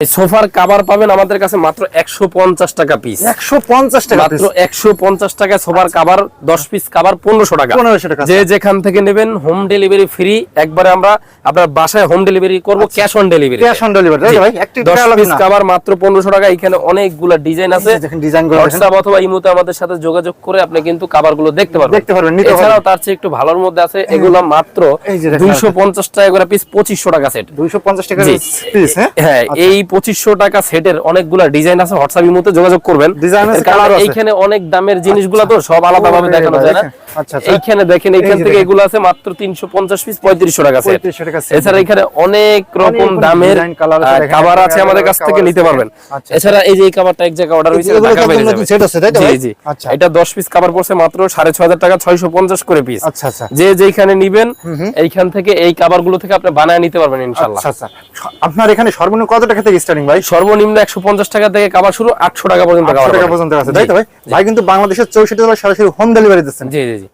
সোফার কভার পাবেন আমাদের কাছে মাত্র 150 টাকা পিস। 150 টাকা মাত্র 150 টাকা সোফার কভার, 10 পিস কভার 1500 টাকা। 1500 টাকা। যে যেখান থেকে নেবেন হোম ডেলিভারি ফ্রি, একবারে আমরা আপনার বাসায় হোম ডেলিভারি করব, cash on delivery. Cash on delivery তাই ভাই? 10 পিস কভার মাত্র 1500 টাকা। এখানে অনেকগুলা ডিজাইন আছে, দেখেন ডিজাইনগুলো WhatsApp অথবা ইমোতে আমাদের সাথে যোগাযোগ করে আপনি কিন্তু কভারগুলো দেখতে পারবেন। এছাড়াও তার চেয়ে একটু ভালোর মধ্যে আছে, এগুলো মাত্র 250 টাকা করে পিস, 2500 টাকা সেট। 250 টাকা পিস। হ্যাঁ, এই 2500 টাকা সেটের অনেকগুলা ডিজাইন আছে, WhatsApp ইমোতে যোগাযোগ করবেন। কারণ এইখানে অনেক দামের জিনিসগুলো তো সব আলাদা ভাবে দেখানো যায় না। এইখানে দেখেন, এইখান থেকে এগুলো আছে মাত্র 350 পিস, 3500 টাকা সেট। এছাড়া এখানে অনেক রকম দামের কভার আছে, আমাদের কাছ থেকে নিতে পারবেন। এছাড়া এই যে এই কভারটা এক জায়গায় অর্ডার হয়েছে, ঢাকা বাইরে যাবে। জি জি, এটা 10 পিস কভার পড়ছে মাত্র 6500 টাকা, 650 করে পিস। যে যেখানে নিবেন এইখান থেকে এই কভারগুলো থেকে আপনি বানায় নিতে পারবেন ইনশাআল্লাহ। আপনার এখানে সর্বনিম্ন কত টাকা থেকে স্টার্টিং ভাই? সর্বনিম্ন 150 টাকা থেকে কভার শুরু, 800 টাকা পর্যন্ত কভার। 800 টাকা পর্যন্ত আছে তাই তো ভাই? ভাই কিন্তু বাংলাদেশের 64 জেলায় সরাসরি হোম ডেলিভারি দিচ্ছেন। জি জি জি।